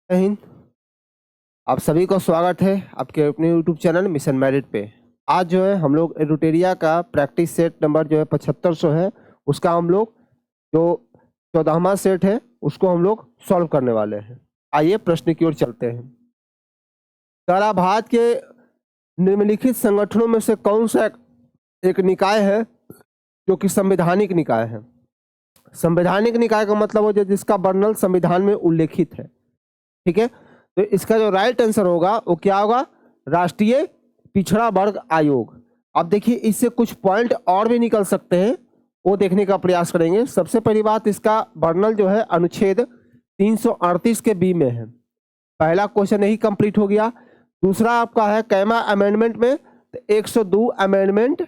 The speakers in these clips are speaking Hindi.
जय हिंद। आप सभी का स्वागत है आपके अपने YouTube चैनल मिशन मैरिट पे। आज जो है हम लोग एडुटेरिया का प्रैक्टिस सेट नंबर जो है 7500 है, उसका हम लोग जो 14वां सेट है उसको हम लोग सॉल्व करने वाले हैं। आइए प्रश्न की ओर चलते हैं। भारत के निम्नलिखित संगठनों में से कौन सा एक निकाय है जो कि संवैधानिक निकाय है। संवैधानिक निकाय का मतलब हो जिसका वर्णन संविधान में उल्लेखित है। ठीक है, तो इसका जो राइट आंसर होगा वो क्या होगा, राष्ट्रीय पिछड़ा वर्ग आयोग। अब देखिए इससे कुछ पॉइंट और भी निकल सकते हैं, वो देखने का प्रयास करेंगे। सबसे पहली बात, इसका वर्णन जो है अनुच्छेद 338 के बी में है। पहला क्वेश्चन यही कंप्लीट हो गया। दूसरा आपका है कैमा अमेंडमेंट में 102 अमेंडमेंट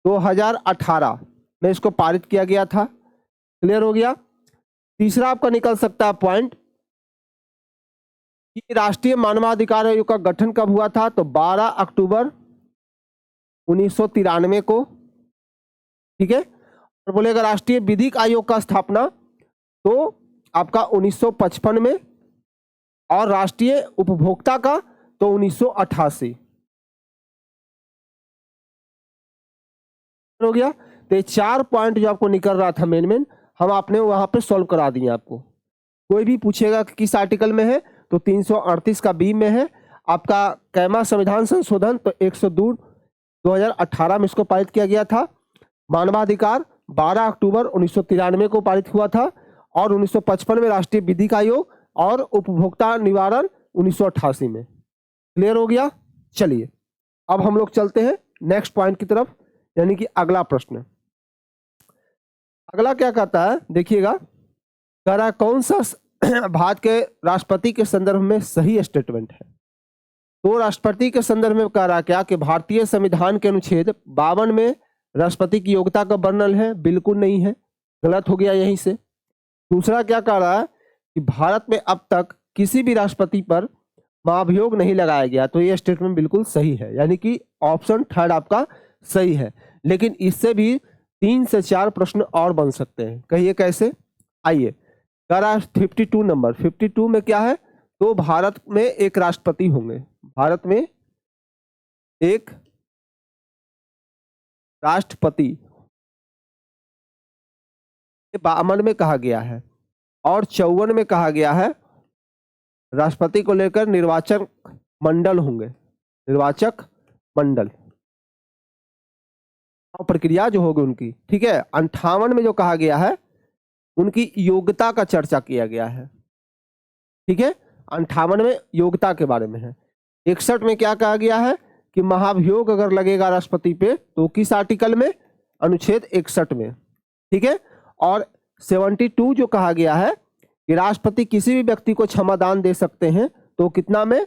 2018 में इसको पारित किया गया था। क्लियर हो गया। तीसरा आपका निकल सकता है पॉइंट कि राष्ट्रीय मानवाधिकार आयोग का गठन कब हुआ था, तो 12 अक्टूबर 1993 को। ठीक है, और बोलेगा राष्ट्रीय विधिक आयोग का स्थापना तो आपका 1955 में, और राष्ट्रीय उपभोक्ता का तो 1988 हो गया। तो ये 4 पॉइंट जो आपको निकल रहा था मेन हम आपने वहां पे सॉल्व करा दिए। आपको कोई भी पूछेगा कि किस आर्टिकल में है तो 338 का बी में है। आपका कैमा संविधान संशोधन तो 102 2018 में इसको पारित किया गया था। मानवाधिकार 12 अक्टूबर 1993 को पारित हुआ था, और 1955 में राष्ट्रीय विधिक आयोग, और उपभोक्ता निवारण 1988 में। क्लियर हो गया। चलिए अब हम लोग चलते हैं नेक्स्ट पॉइंट की तरफ, यानी कि अगला प्रश्न। अगला क्या कहता है, देखिएगा, कह रहा है कौन सा भारत के राष्ट्रपति के संदर्भ में सही स्टेटमेंट है। तो राष्ट्रपति के संदर्भ में कह रहा क्या कि भारतीय संविधान के अनुच्छेद 52 में राष्ट्रपति की योग्यता का वर्णन है, बिल्कुल नहीं है, गलत हो गया यहीं से। दूसरा क्या कह रहा है कि भारत में अब तक किसी भी राष्ट्रपति पर महाभियोग नहीं लगाया गया, तो ये स्टेटमेंट बिल्कुल सही है, यानी कि ऑप्शन थर्ड आपका सही है। लेकिन इससे भी 3 से 4 प्रश्न और बन सकते हैं। कहिए कैसे। आइए, कह रहा है 52 नंबर 52 में क्या है, तो भारत में एक राष्ट्रपति होंगे। भारत में एक राष्ट्रपति 52 में कहा गया है, और 54 में कहा गया है राष्ट्रपति को लेकर निर्वाचक मंडल होंगे। निर्वाचक मंडल प्रक्रिया जो होगी उनकी। ठीक है, 58 में जो कहा गया है उनकी योग्यता का चर्चा किया गया है। ठीक है, 58 में योग्यता के बारे में है। 61 में क्या कहा गया है कि महाभियोग अगर लगेगा राष्ट्रपति पे तो किस आर्टिकल में, अनुच्छेद 61 में। ठीक है, और 72 जो कहा गया है कि राष्ट्रपति किसी भी व्यक्ति को क्षमादान दे सकते हैं, तो कितना में,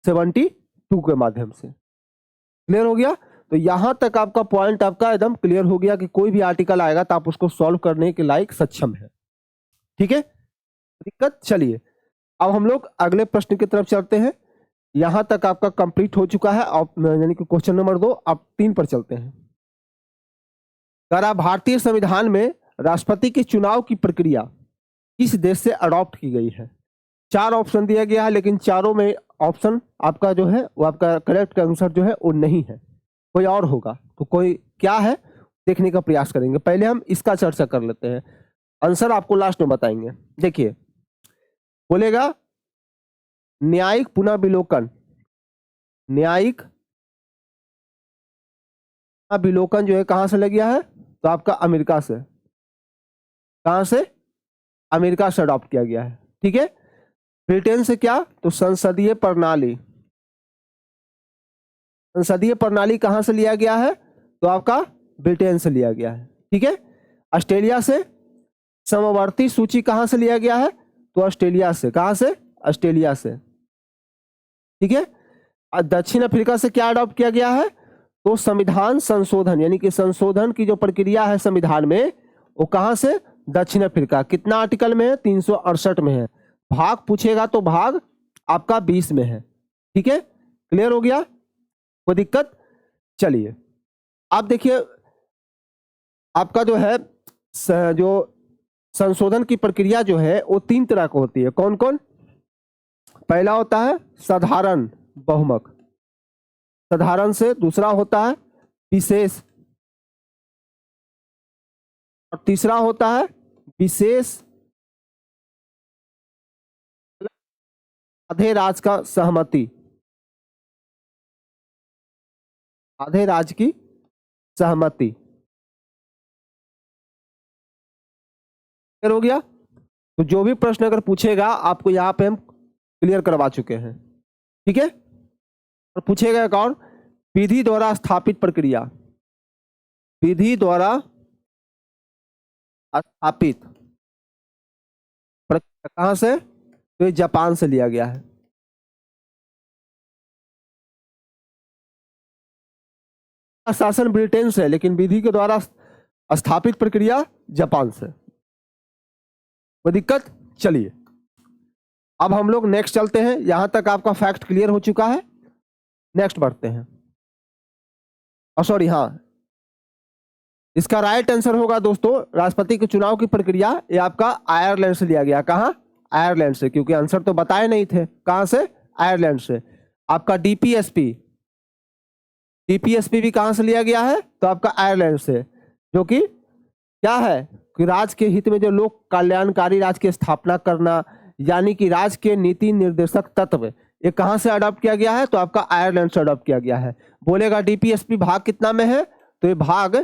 72 के माध्यम से। क्लियर हो गया। तो यहां तक आपका पॉइंट आपका एकदम क्लियर हो गया कि कोई भी आर्टिकल आएगा तो आप उसको सॉल्व करने के लायक सक्षम है। ठीक है, दिक्कत। चलिए अब हम लोग अगले प्रश्न की तरफ चलते हैं। यहां तक आपका कंप्लीट हो चुका है, यानी कि क्वेश्चन नंबर 2। अब 3 पर चलते हैं। भारतीय संविधान में राष्ट्रपति के चुनाव की प्रक्रिया किस देश से अडॉप्ट की गई है। 4 ऑप्शन दिया गया है, लेकिन चारों में ऑप्शन आपका जो है वो आपका करेक्ट आंसर जो है वो नहीं है, कोई और होगा। तो कोई क्या है देखने का प्रयास करेंगे। पहले हम इसका चर्चा कर लेते हैं, आंसर आपको लास्ट में बताएंगे। देखिए, बोलेगा न्यायिक पुनर्विलोकन। न्यायिक पुनर्विलोकन जो है कहां से लग गया है, तो आपका अमेरिका से। कहां से, अमेरिका से अडॉप्ट किया गया है। ठीक है, ब्रिटेन से क्या, तो संसदीय प्रणाली। संसदीय प्रणाली कहां से लिया गया है, तो आपका ब्रिटेन से लिया गया है। ठीक है, ऑस्ट्रेलिया से समवर्ती सूची कहां से लिया गया है, तो ऑस्ट्रेलिया से। कहां से, ऑस्ट्रेलिया से। ठीक है, दक्षिण अफ्रीका से क्या अडॉप्ट किया गया है, तो संविधान संशोधन, यानी कि संशोधन की जो प्रक्रिया है संविधान में, वो कहां से, दक्षिण अफ्रीका। कितना आर्टिकल में है, 368 में है। भाग पूछेगा तो भाग आपका 20 में है। ठीक है, क्लियर हो गया, कोई दिक्कत। चलिए आप देखिए, आपका जो है जो संशोधन की प्रक्रिया जो है वो 3 तरह की होती है। कौन कौन, पहला होता है साधारण बहुमक, साधारण से, दूसरा होता है विशेष, और तीसरा होता है विशेष आधे राज का सहमति, आधे राज की सहमति। क्लियर हो गया? तो जो भी प्रश्न अगर पूछेगा आपको यहाँ पे हम क्लियर करवा चुके हैं, ठीक है। और पूछेगा एक और, विधि द्वारा स्थापित प्रक्रिया, विधि द्वारा स्थापित प्रक्रिया कहाँ से? तो ये जापान से लिया गया है। शासन ब्रिटेन से, लेकिन विधि के द्वारा स्थापित प्रक्रिया जापान से। कोई दिक्कत? चलिए अब हम लोग नेक्स्ट चलते हैं। यहां तक आपका फैक्ट क्लियर हो चुका है। नेक्स्ट बढ़ते हैं। और सॉरी, हाँ, इसका राइट आंसर होगा दोस्तों, राष्ट्रपति के चुनाव की प्रक्रिया ये आपका आयरलैंड से लिया गया। कहाँ? आयरलैंड से, क्योंकि आंसर तो बताए नहीं थे। कहां से? आयरलैंड से। आपका डीपीएसपी, डीपीएसपी भी कहां से लिया गया है? तो आपका आयरलैंड से, जो कि क्या है कि राज्य के हित में जो लोक कल्याणकारी राज्य की स्थापना करना, यानी कि राज्य के नीति निर्देशक तत्व, ये कहां से अडॉप्ट किया गया है? तो आपका आयरलैंड से अडॉप्ट किया गया है। बोलेगा डीपीएसपी भाग कितना में है? तो ये भाग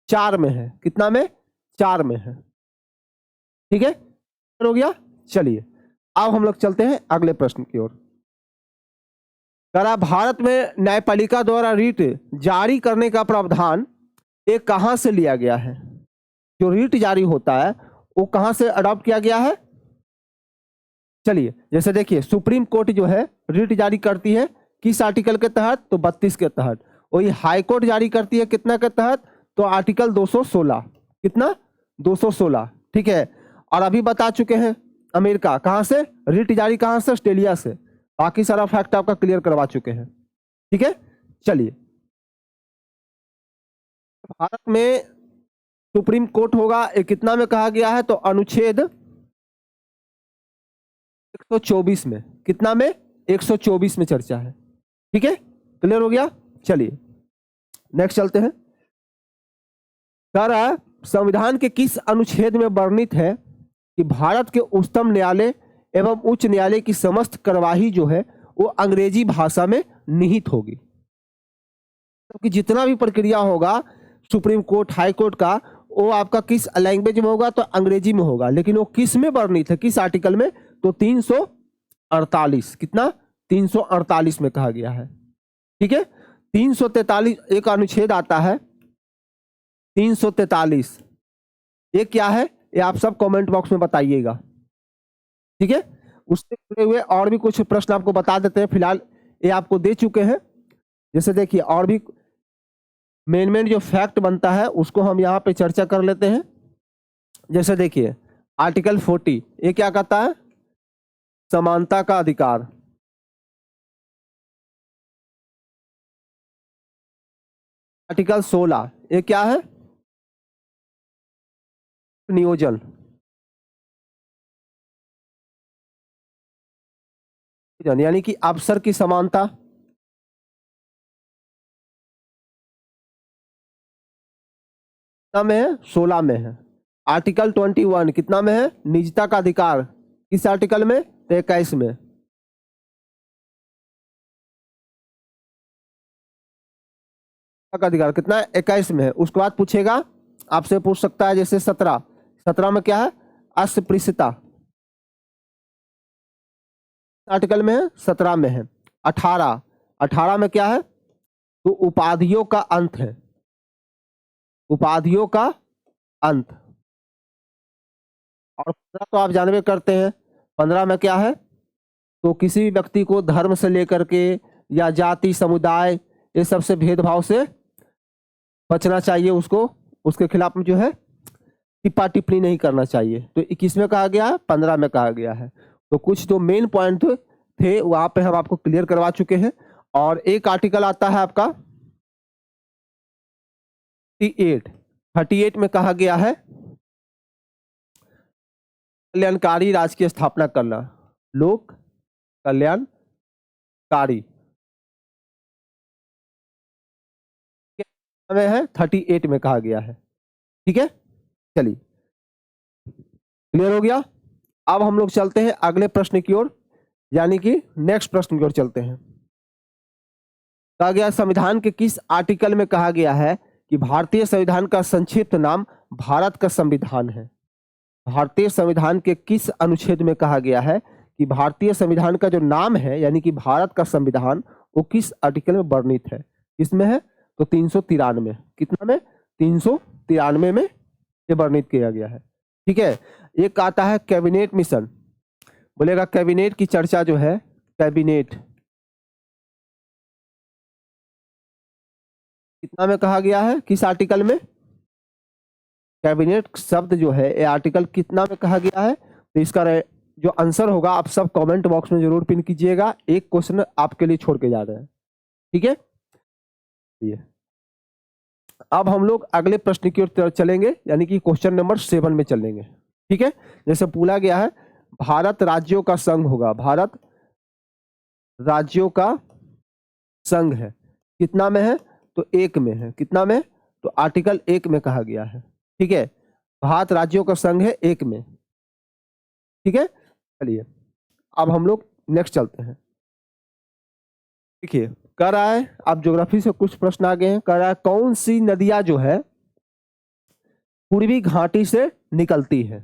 4 में है। कितना में? 4 में है। ठीक है, हो गया। चलिए अब हम लोग चलते हैं अगले प्रश्न की ओर। भारत में न्यायपालिका द्वारा रीट जारी करने का प्रावधान ये कहां से लिया गया है? जो रीट जारी होता है वो कहां से अडॉप्ट किया गया है? चलिए जैसे देखिए, सुप्रीम कोर्ट जो है रीट जारी करती है किस आर्टिकल के तहत? तो 32 के तहत। वही हाई कोर्ट जारी करती है कितना के तहत? तो आर्टिकल 216। कितना? 216। ठीक है। और अभी बता चुके हैं अमेरिका कहां से रीट जारी, कहां से? ऑस्ट्रेलिया से। बाकी सारा फैक्ट आपका क्लियर करवा चुके हैं। ठीक है, चलिए भारत में सुप्रीम कोर्ट होगा ये कितना में कहा गया है? तो अनुच्छेद 124 में। कितना में? 124 में चर्चा है। ठीक है, क्लियर हो गया। चलिए नेक्स्ट चलते हैं। संविधान के किस अनुच्छेद में वर्णित है कि भारत के उच्चतम न्यायालय एवं उच्च न्यायालय की समस्त कार्यवाही जो है वो अंग्रेजी भाषा में निहित होगी? क्योंकि जितना भी प्रक्रिया होगा सुप्रीम कोर्ट, हाई कोर्ट का, वो आपका किस लैंग्वेज में होगा? तो अंग्रेजी में होगा। लेकिन वो किस में वर्णित है, किस आर्टिकल में? तो 348। कितना? 348 में कहा गया है। ठीक है, 343 एक अनुच्छेद आता है 343। ये क्या है? ये आप सब कमेंट बॉक्स में बताइएगा। ठीक है, उससे जुड़े हुए और भी कुछ प्रश्न आपको बता देते हैं। फिलहाल ये आपको दे चुके हैं। जैसे देखिए और भी मेन जो फैक्ट बनता है उसको हम यहाँ पे चर्चा कर लेते हैं। जैसे देखिए आर्टिकल 40 ये क्या कहता है? समानता का अधिकार। आर्टिकल 16 ये क्या है? नियोजन। यानी कि अफसर की समानता। कितना में है? 16 में है। आर्टिकल 21 कितना में है? निजता का अधिकार। किस आर्टिकल में? तो 21 में। का अधिकार कितना है? 21 में है। उसके बाद पूछेगा, आपसे पूछ सकता है जैसे 17 में क्या है? अस्पृश्यता। आर्टिकल में है? 17 में है। 18 में क्या है? तो उपाधियों का अंत है। उपाधियों का अंत। और 15 तो आप जानबे करते हैं। 15 में क्या है? तो किसी भी व्यक्ति को धर्म से लेकर के या जाति, समुदाय, ये सबसे भेदभाव से बचना चाहिए। उसको उसके खिलाफ में जो है टिप्पा टिप्पणी नहीं करना चाहिए। तो 21 में कहा गया है, 15 में कहा गया है। तो कुछ जो मेन पॉइंट थे वहां पे हम आपको क्लियर करवा चुके हैं। और एक आर्टिकल आता है आपका 38 में कहा गया है कल्याणकारी राज्य की स्थापना करना। लोक कल्याणकारी में है 38 में कहा गया है। ठीक है, चलिए क्लियर हो गया। अब हम लोग चलते हैं अगले प्रश्न की ओर, यानी कि नेक्स्ट प्रश्न की ओर चलते हैं। कहा गया संविधान के किस आर्टिकल में कहा गया है कि भारतीय संविधान का संक्षिप्त नाम भारत का संविधान है। भारतीय संविधान के किस अनुच्छेद में कहा गया है कि भारतीय संविधान का जो नाम है यानी कि भारत का संविधान वो किस आर्टिकल में वर्णित है। किसमें है तो 393। कितना में 393 में ये वर्णित किया गया है। ठीक है, एक आता है कैबिनेट मिशन, बोलेगा कैबिनेट की चर्चा जो है, कैबिनेट कितना में कहा गया है, किस आर्टिकल में। कैबिनेट शब्द जो है ये आर्टिकल कितना में कहा गया है, तो इसका जो आंसर होगा आप सब कमेंट बॉक्स में जरूर पिन कीजिएगा। एक क्वेश्चन आपके लिए छोड़ के जा रहे हैं। ठीक है, ये अब हम लोग अगले प्रश्न की ओर चलेंगे, यानी कि क्वेश्चन नंबर 7 में चलेंगे। ठीक है, जैसे पूछा गया है भारत राज्यों का संघ होगा, भारत राज्यों का संघ है, कितना में है तो 1 में है। कितना में तो आर्टिकल 1 में कहा गया है। ठीक है, भारत राज्यों का संघ है 1 में। ठीक है, चलिए अब हम लोग नेक्स्ट चलते हैं। देखिए कह रहा है, अब ज्योग्राफी से कुछ प्रश्न आ गए हैं। कह रहा है कौन सी नदियां जो है पूर्वी घाटी से निकलती है।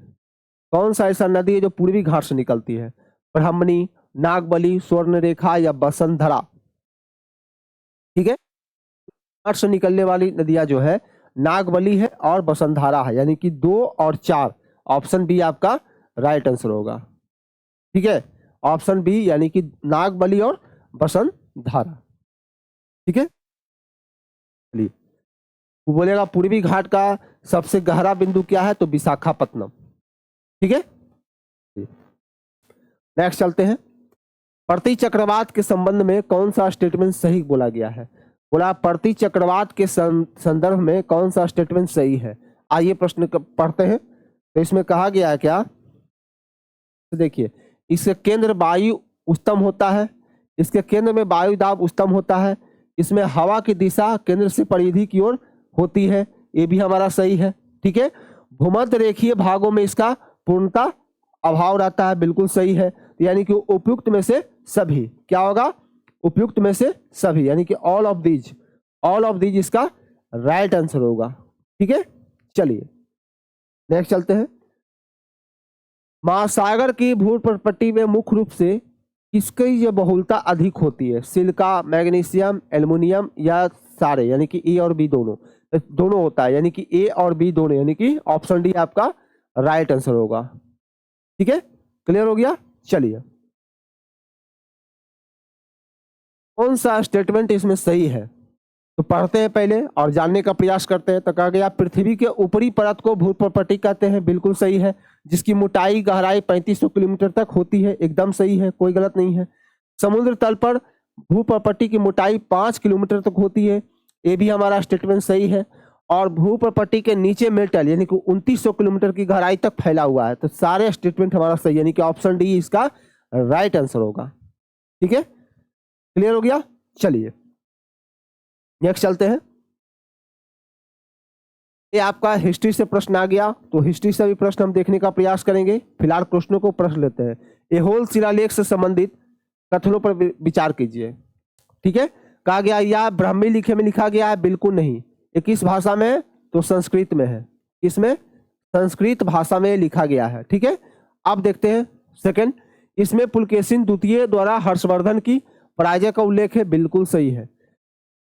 कौन सा ऐसा नदी है जो पूर्वी घाट से निकलती है, ब्राह्मणी, नागबली, स्वर्णरेखा या बसंधरा। ठीक है, घाट से निकलने वाली नदियां जो है नागबली है और बसंधरा है, यानी कि 2 और 4। ऑप्शन बी आपका राइट आंसर होगा। ठीक है, ऑप्शन बी यानी कि नागबली और बसंधरा। ठीक है, चलिए वो बोलेगा पूर्वी घाट का सबसे गहरा बिंदु क्या है, तो विशाखापत्तनम। ठीक है, नेक्स्ट चलते हैं। प्रति चक्रवात के संबंध में कौन सा स्टेटमेंट सही बोला गया है। बोला प्रति चक्रवात के संदर्भ में कौन सा स्टेटमेंट सही है। आइए प्रश्न पढ़ते हैं। तो इसमें कहा गया है क्या, तो देखिए इसके केंद्र वायु उच्चतम होता है, इसके केंद्र में वायु दाब उच्चतम होता है, इसमें हवा की दिशा केंद्र से परिधि की ओर होती है, ये भी हमारा सही है। ठीक है, भूमध्य रेखीय भागों में इसका पूर्णता अभाव रहता है, बिल्कुल सही है। यानी कि उपयुक्त में से सभी क्या होगा, उपयुक्त में से सभी, यानी कि ऑल ऑफ दीज इसका राइट आंसर होगा। ठीक है, चलिए नेक्स्ट चलते हैं। महासागर की भूपटपट्टी में मुख्य रूप से किसकी ये बहुलता अधिक होती है, सिलिका, मैग्नीशियम, एल्युमिनियम या सारे, यानी कि ए और बी दोनों होता है, यानी कि ए और बी दोनों, यानी कि ऑप्शन डी आपका राइट आंसर होगा। ठीक है, क्लियर हो गया। चलिए कौन सा स्टेटमेंट इसमें सही है, तो पढ़ते हैं पहले और जानने का प्रयास करते हैं। तो कहा गया पृथ्वी के ऊपरी परत को भूपटपट्टी कहते हैं, बिल्कुल सही है, जिसकी मोटाई गहराई 3500 किलोमीटर तक होती है, एकदम सही है, कोई गलत नहीं है। समुद्र तल पर भूपटपट्टी की मोटाई 5 किलोमीटर तक होती है, ये भी हमारा स्टेटमेंट सही है। और भूपटपट्टी के नीचे मेटल यानी कि 2900 किलोमीटर की गहराई तक फैला हुआ है, तो सारे स्टेटमेंट हमारा सही, यानी कि ऑप्शन डी इसका राइट आंसर होगा। ठीक है, क्लियर हो गया। चलिए नेक्स्ट चलते हैं। ये आपका हिस्ट्री से प्रश्न आ गया, तो हिस्ट्री से भी प्रश्न हम देखने का प्रयास करेंगे। फिलहाल प्रश्नों को प्रश्न लेते हैं। एहोल शिलालेख से संबंधित कथनों पर विचार कीजिए। ठीक है, कहा गया या ब्राह्मी लिखे में लिखा गया है, बिल्कुल नहीं। ये किस भाषा में है, तो संस्कृत में है। इसमें संस्कृत भाषा में लिखा गया है। ठीक है, अब देखते हैं सेकंड। इसमें पुलकेशिन द्वितीय द्वारा हर्षवर्धन की पराजय का उल्लेख है, बिल्कुल सही है।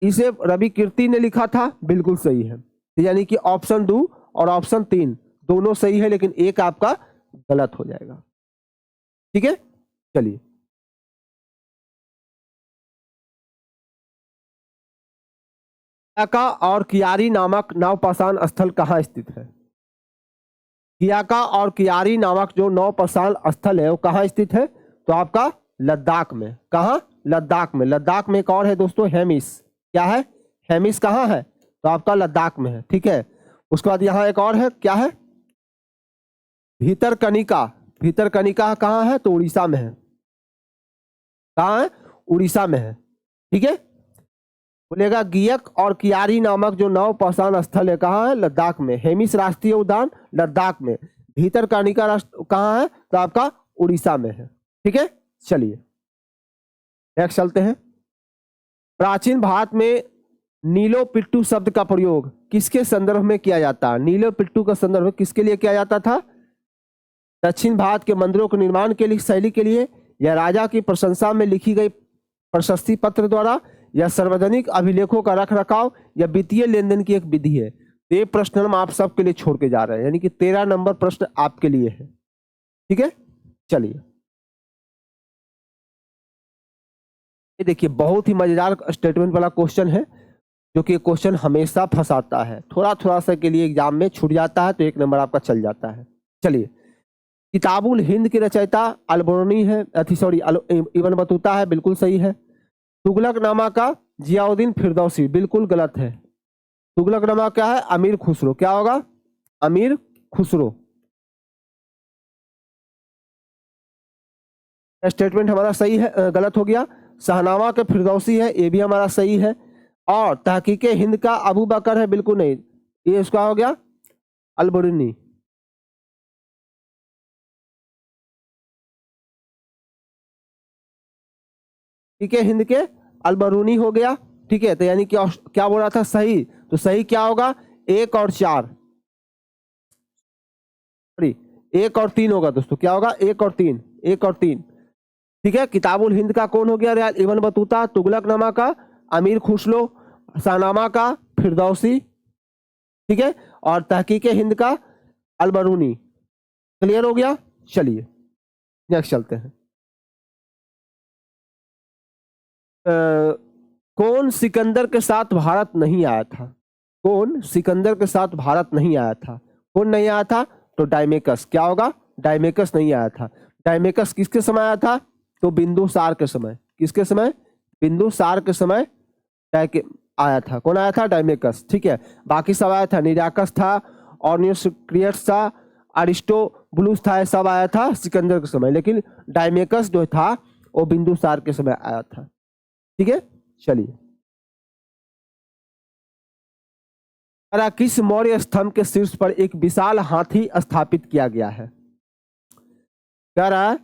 इसे रवि कीर्ति ने लिखा था, बिल्कुल सही है। यानी कि ऑप्शन 2 और ऑप्शन 3 दोनों सही है, लेकिन एक आपका गलत हो जाएगा। ठीक है, चलिए कियाका और कियारी नामक नवपाषाण स्थल कहाँ स्थित है। कियाका और कियारी नामक जो नवपाषाण स्थल है वो कहाँ स्थित है, तो आपका लद्दाख में। कहाँ, लद्दाख में। लद्दाख में एक और है दोस्तों, हेमिस। क्या है, हेमिस कहाँ है, तो आपका लद्दाख में है। ठीक है, उसके बाद यहाँ एक और है, क्या है, भीतरकनिका। भीतरकनिका कहाँ है, तो उड़ीसा में है। कहाँ है? उड़ीसा में है। ठीक है, बोलेगा गियक और कियारी नामक जो नौ पहचान स्थल है कहाँ है? लद्दाख में। हेमिस राष्ट्रीय उद्यान लद्दाख में। भीतरकनिका राष्ट्र कहाँ है? तो आपका उड़ीसा में है। ठीक है, चलिए नेक्स्ट चलते हैं। प्राचीन भारत में नीलो पिट्टू शब्द का प्रयोग किसके संदर्भ में किया जाता है? नीलो पिट्टू का संदर्भ किसके लिए किया जाता था? दक्षिण भारत के मंदिरों के निर्माण के लिए शैली के लिए, या राजा की प्रशंसा में लिखी गई प्रशस्ति पत्र द्वारा, या सार्वजनिक अभिलेखों का रख रखाव, या वित्तीय लेन देन की एक विधि है। तो ये प्रश्न हम आप सबके लिए छोड़ के जा रहे हैं, यानी कि 13 नंबर प्रश्न आपके लिए है। ठीक है, चलिए ये देखिए बहुत ही मजेदार स्टेटमेंट वाला क्वेश्चन है, जो कि क्वेश्चन हमेशा फंसाता है। थोड़ा थोड़ा सा के लिए एग्जाम में छूट जाता है तो 1 नंबर आपका चल जाता है। चलिए, किताबुल हिंद के रचयिता अलबरूनी है, इब्न बतूता है, बिल्कुल सही है। तुगलकनामा का जियाउद्दीन फिरदौसी, बिल्कुल गलत है। तुगलकनामा क्या है? अमीर खुसरो। क्या होगा? अमीर खुसरो। स्टेटमेंट हमारा सही है, गलत हो गया। शाहनामा के फिरदौसी है, ये भी हमारा सही है। और तहकीक हिंद का अबू बकर है, बिल्कुल नहीं, ये इसका हो गया अलबरूनी। ठीक है, हिंद के अलबरूनी हो गया। ठीक है, तो यानी कि क्या बोल रहा था? सही। तो सही क्या होगा? 1 और 4, 1 और 3 होगा दोस्तों। क्या होगा? 1 और 3, 1 और 3। ठीक है, किताबुल हिंद का कौन हो गया? Ibn Battuta. तुगलकनामा का अमीर खुसरो। शाहनामा का फिरदौसी। ठीक है, और तहकीक हिंद का अलबरूनी। क्लियर हो गया? चलिए नेक्स्ट चलते हैं। कौन सिकंदर के साथ भारत नहीं आया था? कौन सिकंदर के साथ भारत नहीं आया था? कौन नहीं आया था? तो डायमेकस। क्या होगा? डायमेकस नहीं आया था। डायमेकस किसके समय आया था? तो बिंदुसार के समय। किसके समय? बिंदुसार के समय आया था। कौन आया था? डायमेकस। ठीक है, बाकी सब आया था, निराकस था, ऑर्नियोक्रियस था, अरिस्टोबुलस था, सब आया था सिकंदर के समय, लेकिन डायमेकस जो था वो बिंदुसार के समय आया था। ठीक है, चलिए किस मौर्य स्तंभ के शीर्ष पर एक विशाल हाथी स्थापित किया गया है? कह रहा है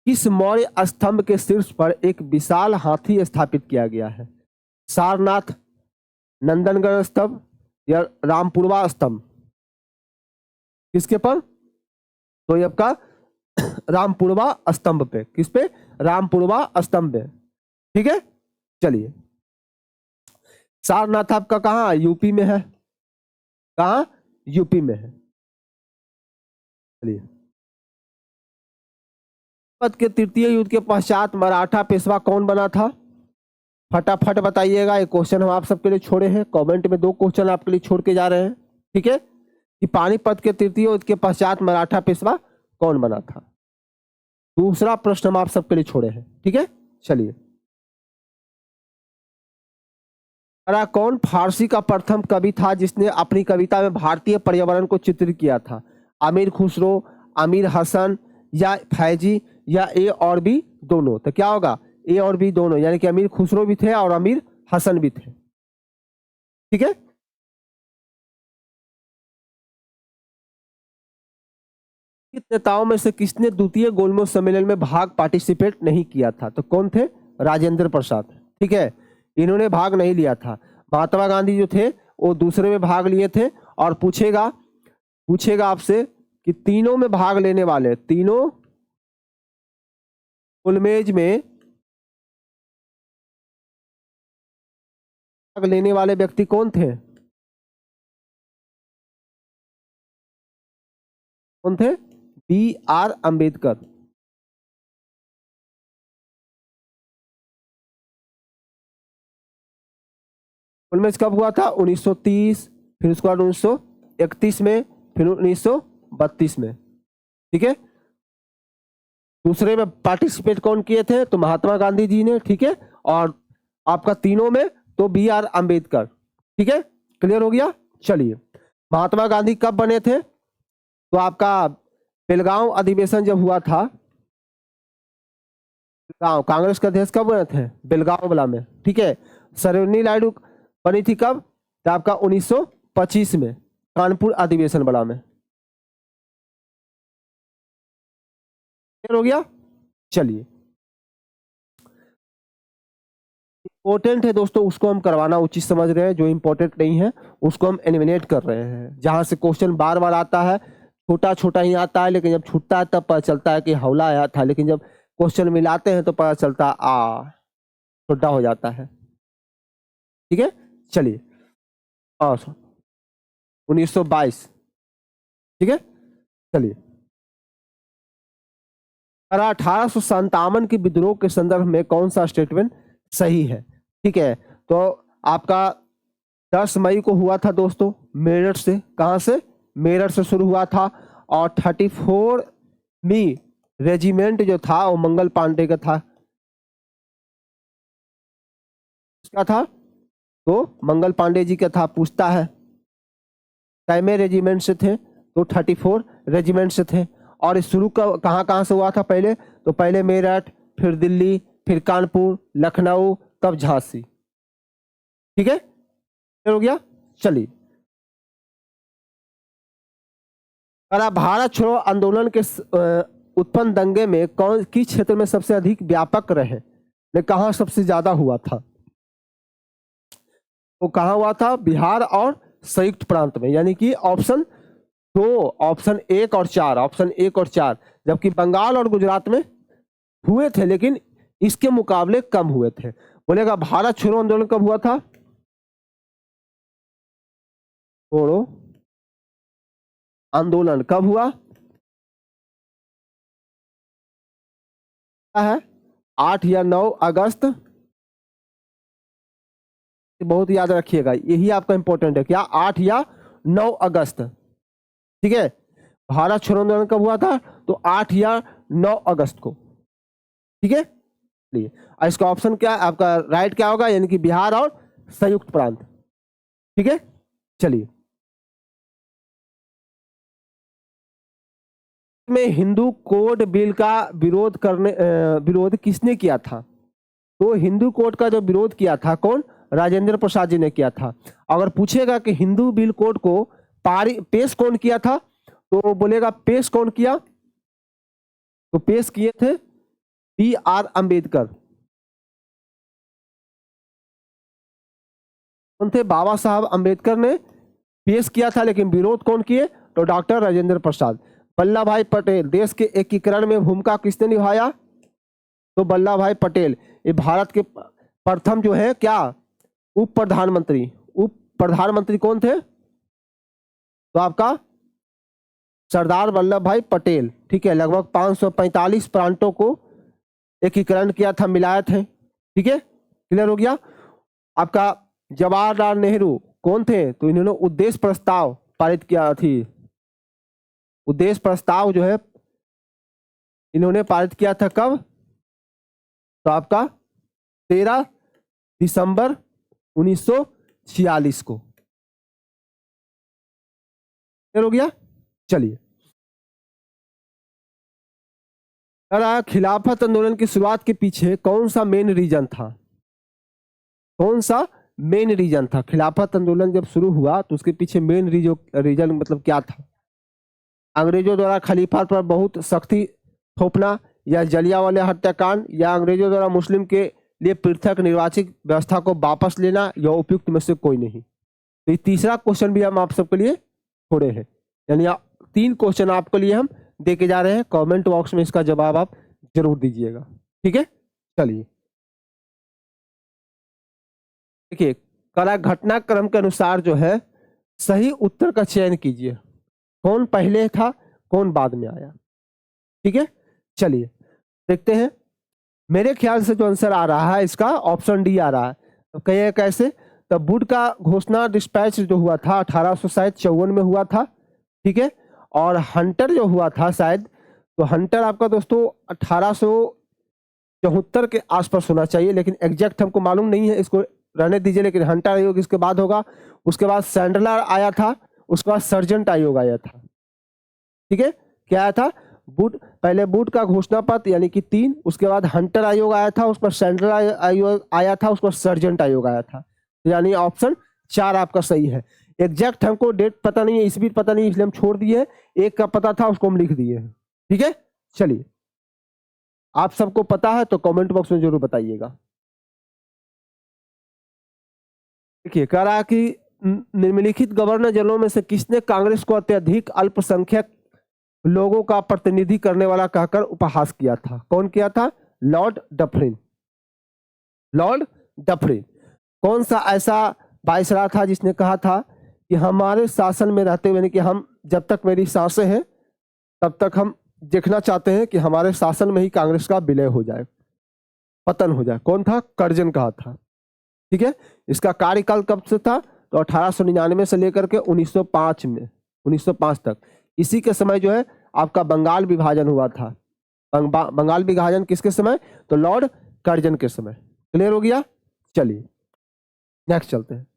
किस मौर्य स्तंभ के शीर्ष पर एक विशाल हाथी स्थापित किया गया है? सारनाथ, नंदनगढ़ स्तंभ, या रामपुरवा स्तंभ? किसके पर? तो ये आपका रामपुरवा स्तंभ पे। किस पे? रामपुरवा स्तंभ पे। ठीक है, चलिए सारनाथ आपका कहाँ? यूपी में है। कहाँ? यूपी में है। चलिए, पानीपत के तृतीय युद्ध के पश्चात मराठा पेशवा कौन बना था? फटाफट बताइएगा। ये क्वेश्चन हम आप सबके लिए छोड़े हैं, कमेंट में 2 क्वेश्चन आपके लिए छोड़ के जा रहे हैं। ठीक है, कि पानीपत के तृतीय युद्ध के पश्चात मराठा पेशवा कौन बना था? दूसरा प्रश्न हम आप सबके लिए छोड़े हैं। ठीक है, चलिए कौन फारसी का प्रथम कवि था जिसने अपनी कविता में भारतीय पर्यावरण को चित्रित किया था? अमीर खुसरो, अमीर हसन, या फैजी, या ए और बी दोनों? तो क्या होगा? ए और बी दोनों, यानी कि अमीर खुसरो भी थे और अमीर हसन भी थे। ठीक है, नेताओं में से किसने द्वितीय गोलमेज सम्मेलन में भाग पार्टिसिपेट नहीं किया था? तो कौन थे? राजेंद्र प्रसाद। ठीक है, इन्होंने भाग नहीं लिया था। महात्मा गांधी जो थे वो दूसरे में भाग लिए थे। और पूछेगा आपसे कि तीनों में भाग लेने वाले, तीनों गोलमेज में भाग लेने वाले व्यक्ति कौन थे? कौन थे? B.R. अम्बेडकर। गोलमेज कब हुआ था? 1930, फिर उसके बाद 1931 में, फिर 1932 में। ठीक है, दूसरे में पार्टिसिपेट कौन किए थे? तो महात्मा गांधी जी ने। ठीक है, और आपका तीनों में तो B.R. अम्बेडकर। ठीक है, क्लियर हो गया? चलिए, महात्मा गांधी कब बने थे? तो आपका बेलगांव अधिवेशन जब हुआ था, गांव, कांग्रेस के अध्यक्ष कब बने थे? बेलगांव में, ठीक है। सरोजिनी नायडू बनी थी कब? तो आपका 1925 में, कानपुर अधिवेशन बला में। क्लियर हो गया? चलिए, इंपॉर्टेंट है दोस्तों, उसको हम करवाना उचित समझ रहे हैं। जो इंपॉर्टेंट नहीं है उसको हम एलिमिनेट कर रहे हैं। जहां से क्वेश्चन बार बार आता है, छोटा छोटा ही आता है, लेकिन जब छूटता है तब पता चलता है कि हौला आया था, लेकिन जब क्वेश्चन मिलाते हैं तो पता चलता है छोटा हो जाता है। ठीक है, चलिए। 1922, ठीक है। चलिए, 1857 के विद्रोह के संदर्भ में कौन सा स्टेटमेंट सही है? ठीक है, तो आपका 10 मई को हुआ था दोस्तों, मेरठ से। कहां से? मेरठ से शुरू हुआ था। और 34वीं रेजिमेंट जो था वो मंगल पांडे का था। क्या था? तो मंगल पांडे जी का था, पूछता है कैमे रेजिमेंट से थे? तो 34 रेजिमेंट से थे। और शुरू कहाँ कहाँ से हुआ था पहले? तो पहले मेरठ, फिर दिल्ली, फिर कानपुर, लखनऊ, तब झांसी। ठीक है, हो गया। चलिए, भारत छोड़ो आंदोलन के उत्पन्न दंगे में कौन किस क्षेत्र में सबसे अधिक व्यापक रहे? में कहा सबसे ज्यादा हुआ था? वो कहाँ हुआ था? बिहार और संयुक्त प्रांत में, यानी कि ऑप्शन 2, ऑप्शन 1 और 4, ऑप्शन 1 और 4। जबकि बंगाल और गुजरात में हुए थे, लेकिन इसके मुकाबले कम हुए थे। बोलेगा भारत छोड़ो आंदोलन कब हुआ था? छोड़ो आंदोलन कब हुआ है? 8 या 9 अगस्त। बहुत याद रखिएगा, यही आपका इंपॉर्टेंट है। क्या? 8 या 9 अगस्त। ठीक है, भारत छोड़ो आंदोलन कब हुआ था? तो 8 या 9 अगस्त को। ठीक है, चलिए, इसका ऑप्शन क्या आपका राइट क्या होगा? यानी कि बिहार और संयुक्त प्रांत। ठीक है, चलिए। में हिंदू कोड बिल का विरोध किसने किया था? तो हिंदू कोड का जो विरोध किया था, कौन? राजेंद्र प्रसाद जी ने किया था। अगर पूछेगा कि हिंदू बिल कोड को पेश कौन किया था, तो बोलेगा पेश कौन किया? तो पेश किए थे BR अम्बेडकर। कौन थे? बाबा साहब अम्बेडकर ने पेश किया था, लेकिन विरोध कौन किए? तो डॉक्टर राजेंद्र प्रसाद। वल्लभ भाई पटेल, देश के एकीकरण में भूमिका किसने निभाया? तो वल्लभ भाई पटेल। ये भारत के प्रथम जो है क्या? उप प्रधानमंत्री। उप प्रधानमंत्री कौन थे? तो आपका सरदार वल्लभ भाई पटेल। ठीक है, लगभग 545 प्रांतों को एकीकरण किया था, मिलाए थे। ठीक है, क्लियर हो गया। आपका जवाहरलाल नेहरू कौन थे? तो इन्होंने उद्देश्य प्रस्ताव पारित किया थी। उद्देश्य प्रस्ताव जो है इन्होंने पारित किया था कब? तो आपका 13 दिसंबर 1946 को। क्लियर हो गया। चलिए, खिलाफत आंदोलन की शुरुआत के पीछे कौन सा मेन रीजन था? कौन सा मेन रीजन था? खिलाफत आंदोलन जब शुरू हुआ तो उसके पीछे मेन रीजन मतलब क्या था? अंग्रेजों द्वारा खलीफा पर बहुत सख्ती थोपना, या जलियांवाला हत्याकांड, या अंग्रेजों द्वारा मुस्लिम के लिए पृथक निर्वाचित व्यवस्था को वापस लेना, या उपयुक्त में से कोई नहीं। तो ये तीसरा क्वेश्चन भी हम आप सबके लिए छोड़े हैं, यानी 3 क्वेश्चन आपके लिए हम दे के जा रहे हैं। कमेंट बॉक्स में इसका जवाब आप जरूर दीजिएगा। ठीक है, चलिए। देखिए, कला घटनाक्रम के अनुसार जो है सही उत्तर का चयन कीजिए। कौन पहले था, कौन बाद में आया? ठीक है, चलिए देखते हैं। मेरे ख्याल से जो आंसर आ रहा है इसका ऑप्शन डी आ रहा है। तो कहिए कैसे? तो वुड का घोषणा डिस्पैच जो हुआ था 1854 में हुआ था। ठीक है, और हंटर जो हुआ था शायद, तो हंटर आपका दोस्तों 1874 के आसपास होना चाहिए, लेकिन एग्जैक्ट हमको मालूम नहीं है, इसको रहने दीजिए। लेकिन हंटर आयोग इसके बाद होगा। उसके बाद सैंडलर आया था, उसके बाद सर्जेंट आयोग आया था। ठीक है, क्या आया था? बूट, पहले बूट का घोषणा पत्र यानी कि 3, उसके बाद हंटर आयोग आया था, उस पर सेंट्रल आयोग आया था, उस पर सर्जेंट आयोग आया था, यानी ऑप्शन 4 आपका सही है। एग्जैक्ट हमको डेट पता नहीं है, ईस्वी पता नहीं, इसलिए हम छोड़ दिए, एक का पता था उसको हम लिख दिए हैं। ठीक है, चलिए आप सबको पता है तो कमेंट बॉक्स में जरूर बताइएगा। देखिए कह रहा है कि निम्नलिखित गवर्नर जनरलों में से किसने कांग्रेस को अत्यधिक अल्पसंख्यक लोगों का प्रतिनिधि करने वाला कहकर उपहास किया था? कौन किया था? Lord Dufferin. लॉर्ड डफरिन कौन सा ऐसा वायसराय था जिसने कहा था कि हमारे शासन में रहते हुए, कि हम जब तक मेरी सांसें हैं तब तक हम देखना चाहते हैं कि हमारे शासन में ही कांग्रेस का विलय हो जाए, पतन हो जाए? कौन था? कर्जन कहा था। ठीक है, इसका कार्यकाल कब से था? तो 1899 से लेकर के 1905 में, 1905 तक। इसी के समय जो है आपका बंगाल विभाजन हुआ था। बंगाल विभाजन किसके समय? तो लॉर्ड कर्जन के समय। क्लियर हो गया? चलिए नेक्स्ट चलते हैं।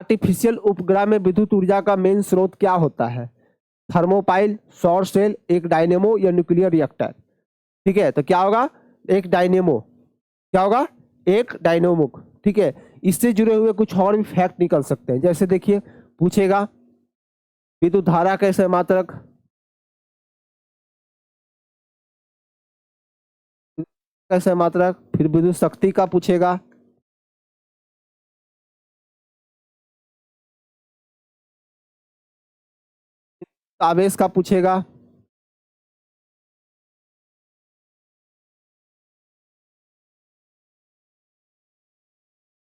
आर्टिफिशियल उपग्रह में विद्युत ऊर्जा का मेन स्रोत क्या होता है? थर्मोपाइल, सौर सेल, एक डायनेमो या न्यूक्लियर रिएक्टर? ठीक है, तो क्या होगा? एक डायनेमो। क्या होगा? एक डायनेमो। ठीक है, इससे जुड़े हुए कुछ और भी फैक्ट निकल सकते हैं, जैसे देखिए पूछेगा विद्युत धारा कैसे मात्रक, कैसे मात्रक, फिर विद्युत शक्ति का पूछेगा, आवेश का पूछेगा,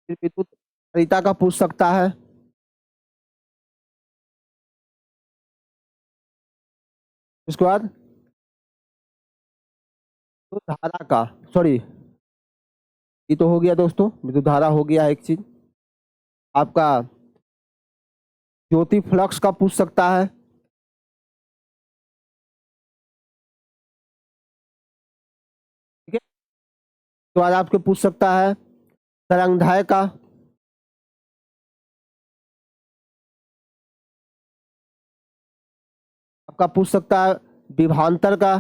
फिर विद्युत धारिता का पूछ सकता है, उसके बाद विद्युत धारा का, सॉरी ये तो हो गया दोस्तों, विद्युत धारा हो गया एक चीज। आपका ज्योति फ्लक्स का पूछ सकता है, ठीक है। तो आज आपके पूछ सकता है तरंगदैर्घ्य का, आपका पूछ सकता है विभवांतर का,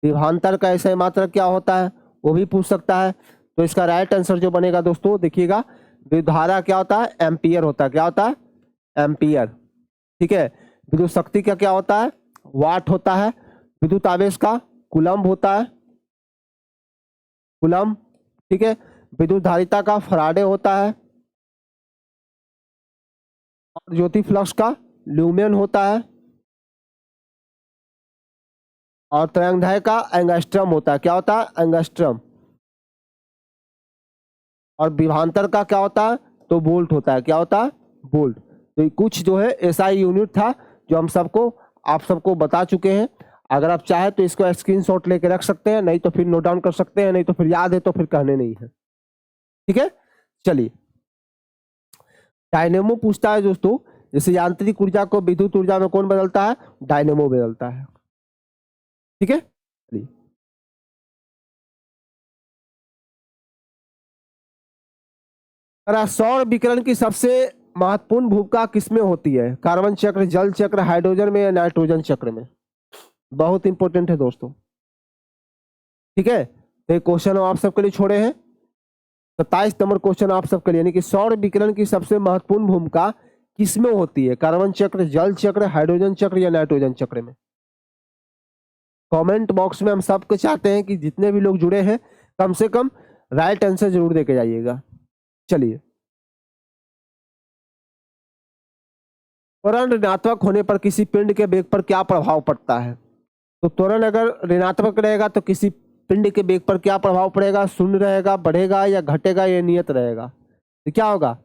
विभवांतर का ऐसे मात्रक क्या होता है वो भी पूछ सकता है। तो इसका राइट आंसर जो बनेगा दोस्तों देखिएगा, विद्युत धारा क्या होता है? एम्पियर होता है। क्या होता है? एम्पियर। ठीक है, विद्युत शक्ति का क्या होता है? वाट होता है। विद्युत आवेश का कूलम्ब होता है, कूलम्ब। ठीक है, विद्युत धारिता का फराडे होता है, और ज्योति फ्लक्स का ल्यूमेन होता है, और तरंगदैर्घ्य का एंगस्ट्रम होता है। क्या होता है? एंगस्ट्रम। और विभवांतर का क्या होता है? तो वोल्ट होता है। क्या होता है? वोल्ट। तो ये कुछ जो है एसआई यूनिट था जो हम सबको, आप सबको बता चुके हैं। अगर आप चाहे तो इसको स्क्रीनशॉट लेके रख सकते हैं, नहीं तो फिर नोट डाउन कर सकते हैं, नहीं तो फिर याद है तो फिर कहने नहीं है। ठीक है, चलिए डायनेमो पूछता है दोस्तों, जैसे यांत्रिक ऊर्जा को विद्युत ऊर्जा में कौन बदलता है? डायनेमो बदलता है। ठीक है, चलिए सौर विकिरण की सबसे महत्वपूर्ण भूमिका किसमें होती है? कार्बन चक्र, जल चक्र, हाइड्रोजन में, या नाइट्रोजन चक्र में? बहुत इंपॉर्टेंट है दोस्तों। ठीक है, तो ये क्वेश्चन आप सबके लिए छोड़े हैं। 27 नंबर क्वेश्चन आप सबके लिए, यानी कि सौर विकिरण की सबसे महत्वपूर्ण भूमिका किसमें होती है? कार्बन चक्र, जल चक्र, हाइड्रोजन चक्र या नाइट्रोजन चक्र में? कमेंट बॉक्स में हम सबको चाहते हैं कि जितने भी लोग जुड़े हैं कम से कम राइट आंसर जरूर देके जाइएगा। चलिए, त्वरण ऋणात्मक होने पर किसी पिंड के वेग पर क्या प्रभाव पड़ता है? तो त्वरण अगर ऋणात्मक रहेगा तो किसी पिंड के वेग पर क्या प्रभाव पड़ेगा? शून्य रहेगा, बढ़ेगा या घटेगा, या नियत रहेगा? तो क्या होगा?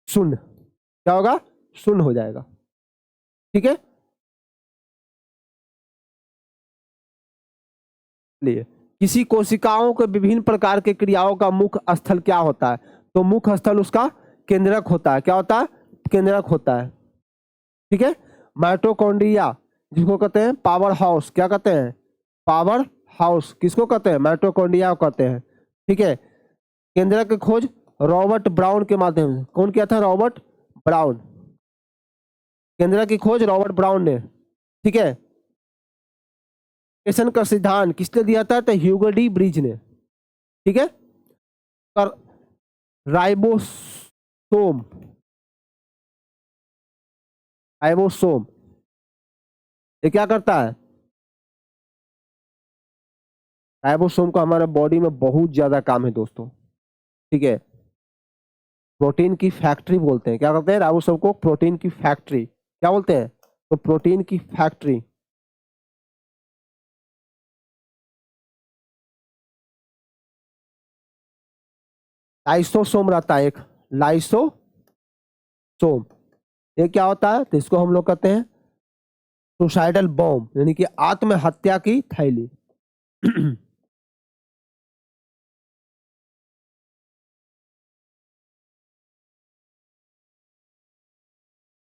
शून्य। क्या होगा? शून्य हो जाएगा। ठीक है, लिए किसी कोशिकाओं के विभिन्न प्रकार के क्रियाओं का मुख्य स्थल क्या होता है? तो मुख्य स्थल उसका केंद्रक होता है। क्या होता है? केंद्रक होता है। ठीक है, माइटोकॉन्ड्रिया जिसको कहते हैं पावर हाउस, क्या कहते हैं? पावर हाउस किसको कहते हैं? माइटोकॉन्ड्रिया को कहते हैं। ठीक है, केंद्रक की खोज रॉबर्ट ब्राउन के माध्यम से, कौन किया था? Robert brown. केंद्र की खोज रॉबर्ट ब्राउन ने, ठीक है। एसन का सिद्धांत किसने दिया था? तो ह्यूगो डी ब्रिज ने, ठीक है। और राइबोसोम, राइबोसोम ये क्या करता है? राइबोसोम का हमारे बॉडी में बहुत ज्यादा काम है दोस्तों, ठीक है। प्रोटीन की फैक्ट्री बोलते हैं, क्या कहते हैं राइबोसोम को? प्रोटीन की फैक्ट्री, क्या बोलते हैं? तो प्रोटीन की फैक्ट्री। लाइसोसोम रहता है एक, लाइसोसोम, ये क्या होता है? तो इसको हम लोग कहते हैं सुसाइडल बॉम्ब, यानी कि आत्महत्या की थैली।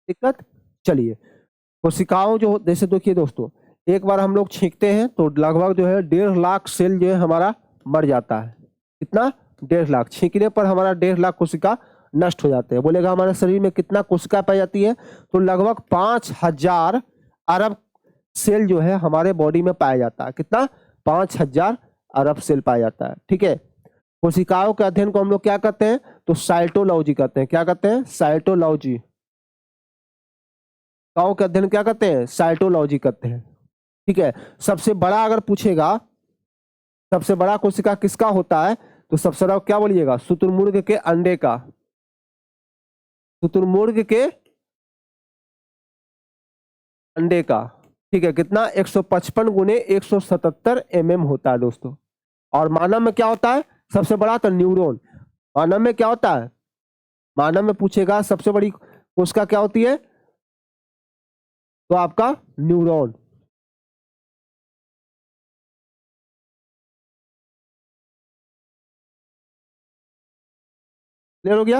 दिक्कत, चलिए। कोशिकाओं जो जैसे देखिए दोस्तों, एक बार हम लोग छींकते हैं तो लगभग जो है 1.5 लाख सेल जो है हमारा मर जाता है। कितना? 1.5 लाख। छींकने पर हमारा 1.5 लाख कोशिका नष्ट हो जाते हैं। बोलेगा हमारे शरीर में कितना कोशिका पाई जाती है? तो लगभग 5,000 अरब सेल जो है हमारे बॉडी में पाया जाता है। कितना? 5,000 अरब सेल पाया जाता है, ठीक है। कोशिकाओं के अध्ययन को हम लोग क्या कहते हैं? तो साइटोलॉजी कहते हैं। क्या कहते हैं? साइटोलॉजी। कोशिकाओं के अध्ययन क्या कहते हैं? साइटोलॉजी कहते हैं, ठीक है। सबसे बड़ा अगर पूछेगा सबसे बड़ा कोशिका किसका होता है, तो सबसे बड़ा क्या बोलिएगा? शुतुरमुर्ग के अंडे का, शुतुरमुर्ग के अंडे का, ठीक है। कितना? 155 गुने 177 होता है दोस्तों। और मानव में क्या होता है सबसे बड़ा? तो न्यूरॉन। मानव में क्या होता है? मानव में पूछेगा सबसे बड़ी कोशिका क्या होती है, तो आपका न्यूरॉन। क्लियर हो गया?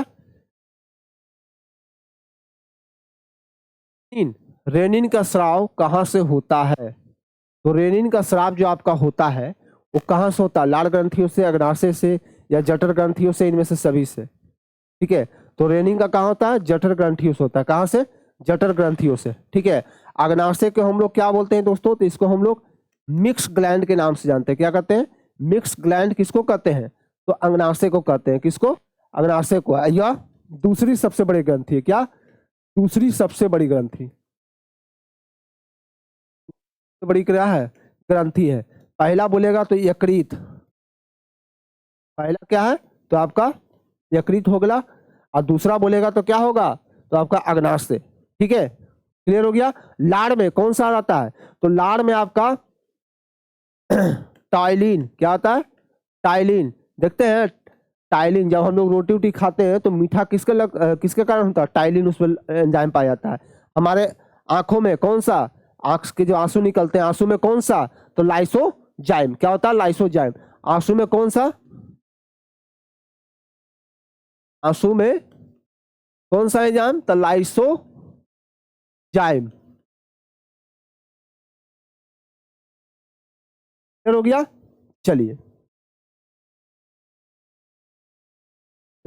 रेनिन, रेनिन का स्राव कहाँ से होता है? तो रेनिन का स्राव जो आपका होता है वो कहाँ से होता है? लाल ग्रंथियों से, अग्नाशय से, या जठर ग्रंथियों से, इनमें से सभी से, ठीक है। तो रेनिन का कहाँ होता है? जठर ग्रंथियों से होता है। कहाँ से? जठर ग्रंथियों से, ठीक है। अग्नाशय को हम लोग क्या बोलते हैं दोस्तों? तो इसको हम लोग मिक्स ग्लैंड के नाम से जानते हैं। क्या कहते हैं? मिक्स ग्लैंड किसको कहते हैं? तो अग्नाशय को कहते हैं। किसको? अग्नाशय को। यह दूसरी सबसे बड़ी ग्रंथि है। क्या? दूसरी सबसे बड़ी ग्रंथि, सबसे बड़ी क्या है? ग्रंथि है। पहला बोलेगा तो यकृत, पहला क्या है? तो आपका यकृत हो गया। और दूसरा बोलेगा तो क्या होगा? तो आपका अग्नाशय, ठीक है। क्लियर हो गया? लाड़ में कौन सा आता है? तो लाड़ में आपका टाइलिन, क्या आता है? टाइलिन। देखते हैं टाइलिन, जब हम लोग रोटी वोटी खाते हैं तो मीठा किसके कारण होता है? टाइलिन उसमें एंजाइम पाया जाता है। हमारे आंखों में कौन सा? आंख के जो आंसू निकलते हैं, आंसू में कौन सा? तो लाइसोजाइम। क्या होता है? लाइसोजाइम। आंसू में कौन सा? आंसू में कौन सा एंजाइम? तो लाइसोजाइम। क्लियर हो गया? चलिए।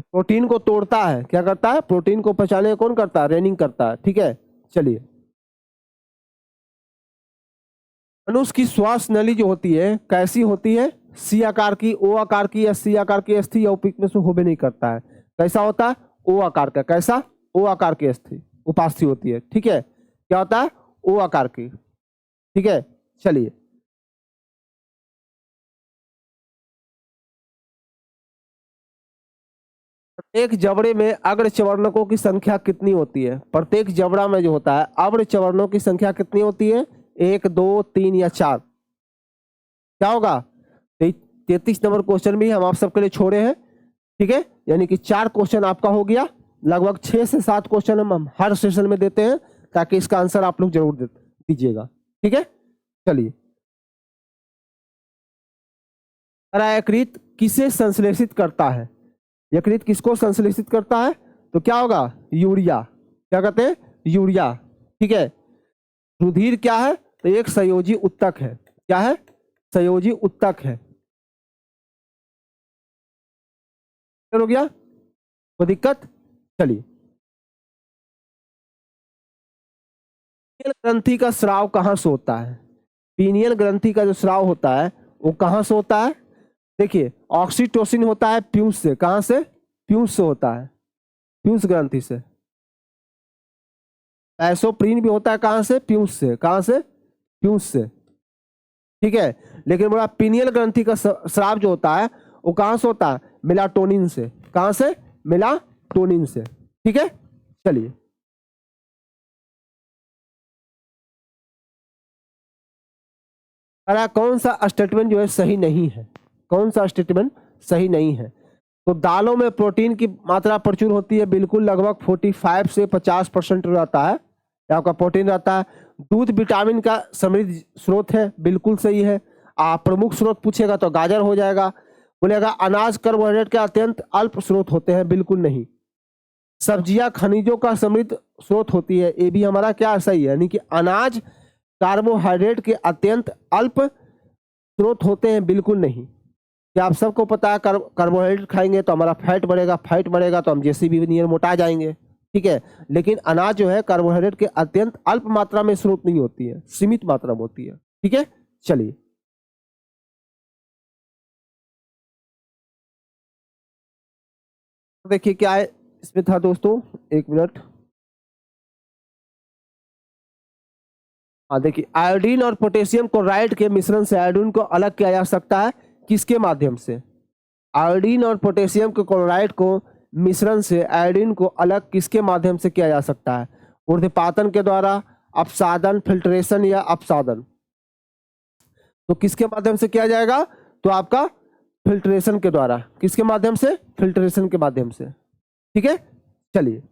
प्रोटीन को तोड़ता है, क्या करता है? प्रोटीन को पहचाने कौन करता है? रेनिंग करता है, ठीक है। चलिए। मनुष्य की श्वास नली जो होती है कैसी होती है? सी आकार की, ओ आकार की, या सी आकार की अस्थि, या उपयुक्त में से होबे नहीं करता है। कैसा होता है? ओ आकार का। कैसा? ओ आकार की अस्थि उपास्थि होती है, ठीक है। क्या होता है? ओ आकार की, ठीक है। चलिए। प्रत्येक जबड़े में अग्र चवर्णकों की संख्या कितनी होती है? प्रत्येक जबड़ा में जो होता है अग्र चवर्णों की संख्या कितनी होती है? 1, 2, 3 या 4? क्या होगा? 33 नंबर क्वेश्चन भी हम आप सबके लिए छोड़े हैं, ठीक है। यानी कि 4 क्वेश्चन आपका हो गया। लगभग 6 से 7 क्वेश्चन हम हर सेशन में देते हैं, ताकि इसका आंसर आप लोग जरूर दीजिएगा, ठीक है। चलिए। यकृत किसे संश्लेषित करता है? यकृत किसको संश्लेषित करता है? तो क्या होगा? यूरिया। क्या कहते हैं? यूरिया, ठीक है। रुधिर क्या है? तो एक संयोजी उत्तक है। क्या है? संयोजी उत्तक है। हो गया? कोई दिक्कत? चलिए। पीनियल ग्रंथि का स्राव कहाँ से होता है? पीनियल ग्रंथि का जो स्राव होता है वो कहाँ से होता है? देखिए, ऑक्सीटोसिन होता है प्यूस से। कहाँ से? प्यूस से होता है, प्यूस ग्रंथि से। एसोप्रीन भी होता है कहाँ से? प्यूस से। कहाँ से? प्यूस से। ठीक है, लेकिन बोला पीनियल ग्रंथि का स्राव जो होता है वो कहाँ से होता है? मेलाटोनिन से। कहाँ से? मेलाटोनिन से। ठीक है, चलिए। अरे कौन सा स्टेटमेंट जो है सही नहीं है? कौन सा स्टेटमेंट सही नहीं है? तो दालों में प्रोटीन की मात्रा प्रचुर होती है, बिल्कुल, लगभग 45 से 50% रहता है आपका प्रोटीन रहता है। दूध विटामिन का समृद्ध स्रोत है, बिल्कुल सही है। आप प्रमुख स्रोत पूछेगा तो गाजर हो जाएगा। बोलेगा अनाज कार्बोहाइड्रेट के अत्यंत अल्प स्रोत होते हैं, बिल्कुल नहीं। सब्जियां खनिजों का समृद्ध स्रोत होती है, ये भी हमारा क्या सही है, यानी कि अनाज कार्बोहाइड्रेट के अत्यंत अल्प स्रोत होते हैं, बिल्कुल नहीं। क्या आप सबको पता है कार्बोहाइड्रेट खाएंगे तो हमारा फैट बढ़ेगा, फैट बढ़ेगा तो हम जेसीबी नियर मोटा जाएंगे। ठीक है, लेकिन अनाज जो है कार्बोहाइड्रेट के अत्यंत अल्प मात्रा में स्रोत नहीं होती है, सीमित मात्रा में होती है। ठीक है, चलिए। देखिए क्या है इसमें था दोस्तों, एक मिनट। हाँ देखिए, आयोडीन और पोटेशियम क्लोराइड के मिश्रण से आयोडीन को अलग किया जा सकता है, किसके माध्यम से? आयोडीन और पोटेशियम के क्लोराइड को मिश्रण से आयोडीन को अलग किसके माध्यम से किया जा सकता है? ऊर्ध्वपातन के द्वारा, अपसादन, फिल्ट्रेशन या अपसादन। तो किसके माध्यम से किया जाएगा? तो आपका फिल्ट्रेशन के द्वारा। किसके माध्यम से? फिल्ट्रेशन के माध्यम से। ठीक है, चलिए।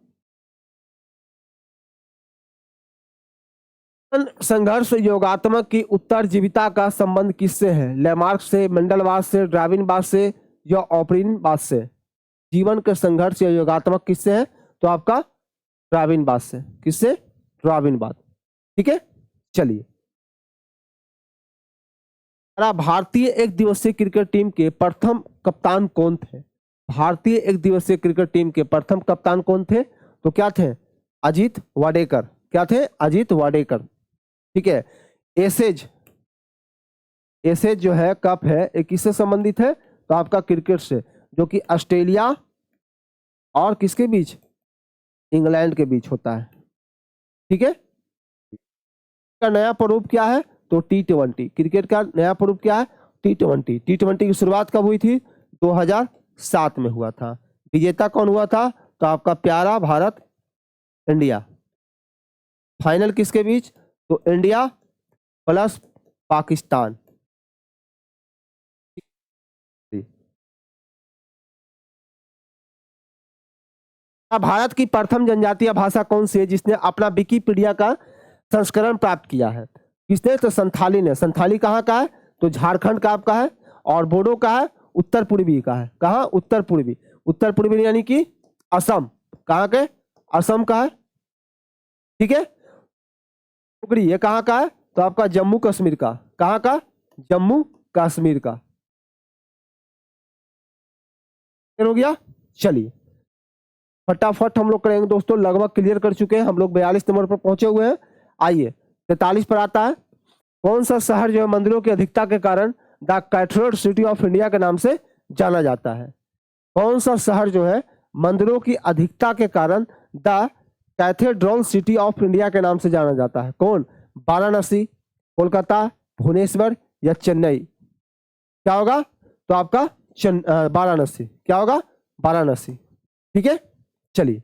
संघर्ष योगात्मक की उत्तरजीविता का संबंध किससे है? लैमार्क से, मंडलवाद से, डार्विनवाद से या ऑपरिनवाद से? जीवन के संघर्ष या योगात्मक किससे है? तो आपका डार्विनवाद से। किससे? डार्विनवाद। ठीक है, चलिए। भारतीय एक दिवसीय क्रिकेट टीम के प्रथम कप्तान कौन थे? भारतीय एक दिवसीय क्रिकेट टीम के प्रथम कप्तान कौन थे? तो क्या थे? अजीत वाडेकर। क्या थे? अजीत वाडेकर। ठीक है, एसेज, एसेज जो है कप है, एक किससे संबंधित है? तो आपका क्रिकेट से, जो कि ऑस्ट्रेलिया और किसके बीच? इंग्लैंड के बीच होता है। ठीक है, का नया स्वरूप क्या है? तो T20। क्रिकेट का नया स्वरूप क्या है? T20। T20 की शुरुआत कब हुई थी? 2007 में हुआ था। विजेता कौन हुआ था? तो आपका प्यारा भारत, इंडिया। फाइनल किसके बीच? तो इंडिया प्लस पाकिस्तान। भारत की प्रथम जनजातीय भाषा कौन सी है जिसने अपना विकिपीडिया का संस्करण प्राप्त किया है? किसने? तो संथाली ने। संथाली कहाँ का है? तो झारखंड का आपका है। और बोडो का है? उत्तर पूर्वी का है। कहाँ? उत्तर पूर्वी। उत्तर पूर्वी यानी कि असम। कहाँ के? असम का है। ठीक है, डोगरी ये कहाँ का है? तो आपका जम्मू कश्मीर का। कहाँ का? जम्मू कश्मीर का। हो गया, चलिए फटाफट हम लोग करेंगे दोस्तों, लगभग क्लियर कर चुके हैं हम लोग, 42 नंबर पर पहुंचे हुए हैं। आइए 43 पर आता है। कौन सा शहर जो है मंदिरों की अधिकता के कारण the cathedral city of India के नाम से जाना जाता है? कौन सा शहर जो है मंदिरों की अधिकता के कारण the cathedral city of India के नाम से जाना जाता है? कौन? वाराणसी, कोलकाता, भुवनेश्वर या चेन्नई? क्या होगा? तो आपका वाराणसी। क्या होगा? वाराणसी। ठीक है, चलिए।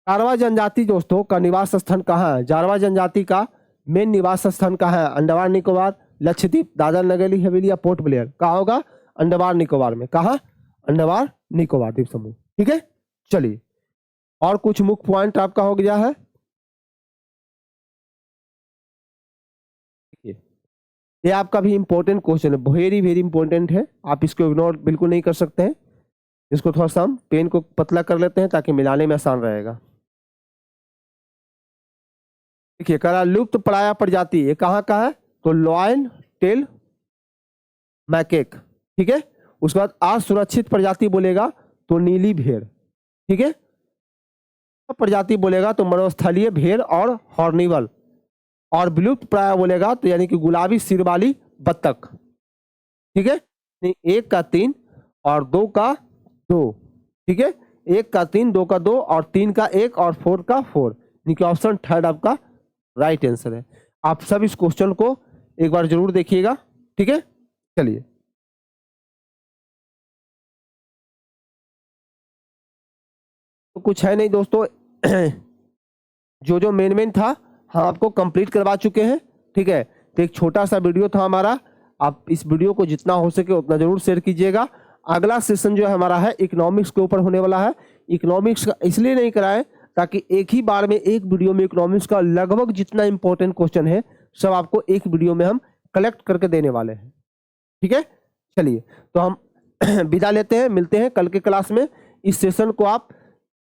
जारवा जनजाति दोस्तों का निवास स्थान कहाँ है? जारवा जनजाति का मेन निवास स्थान कहाँ है? अंडमान निकोबार, लक्षद्वीप, दादर नगर हवेली या पोर्ट ब्लेयर? कहाँ होगा? अंडमान निकोबार में। कहाँ? अंडमान निकोबार द्वीप समूह। ठीक है, चलिए। और कुछ मुख्य पॉइंट आपका हो गया है। ये आपका भी इंपॉर्टेंट क्वेश्चन है, वेरी वेरी इंपॉर्टेंट है, आप इसको इग्नोर बिल्कुल नहीं कर सकते हैं। इसको थोड़ा सा हम पेन को पतला कर लेते हैं ताकि मिलाने में आसान रहेगा। देखिए करा लुप्त प्राय प्रजाति, ये कहाँ का है? तो लॉयन टेल मैकेक। ठीक है, उसके बाद असुरक्षित प्रजाति बोलेगा तो नीली भेड़, ठीक है। प्रजाति बोलेगा तो मरुस्थलीय भेड़ और हॉर्निवल, और विलुप्त प्राय बोलेगा तो यानी कि गुलाबी सिर वाली बत्तख, ठीक है। 1 का 3 और 2 का 2, ठीक है। 1 का 3, 2 का 2 और 3 का 1 और 4 का 4, यानी कि ऑप्शन थर्ड आपका राइट आंसर है। आप सब इस क्वेश्चन को एक बार जरूर देखिएगा, ठीक है। चलिए तो कुछ है नहीं दोस्तों, जो मेन था हम आपको कंप्लीट करवा चुके हैं, ठीक है। तो एक छोटा सा वीडियो था हमारा, आप इस वीडियो को जितना हो सके उतना जरूर शेयर कीजिएगा। अगला सेशन जो है हमारा है इकोनॉमिक्स के ऊपर होने वाला है। इकोनॉमिक्स का इसलिए नहीं कराएं ताकि एक ही बार में एक वीडियो में इकोनॉमिक्स का लगभग जितना इंपॉर्टेंट क्वेश्चन है सब आपको एक वीडियो में हम कलेक्ट करके देने वाले हैं, ठीक है। चलिए तो हम विदा लेते हैं, मिलते हैं कल के क्लास में। इस सेशन को आप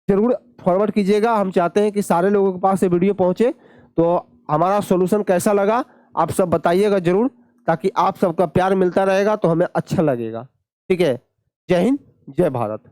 जरूर फॉरवर्ड कीजिएगा, हम चाहते हैं कि सारे लोगों के पास ये वीडियो पहुंचे। तो हमारा सॉल्यूशन कैसा लगा आप सब बताइएगा जरूर, ताकि आप सबका प्यार मिलता रहेगा तो हमें अच्छा लगेगा, ठीक है। जय हिंद, जय भारत।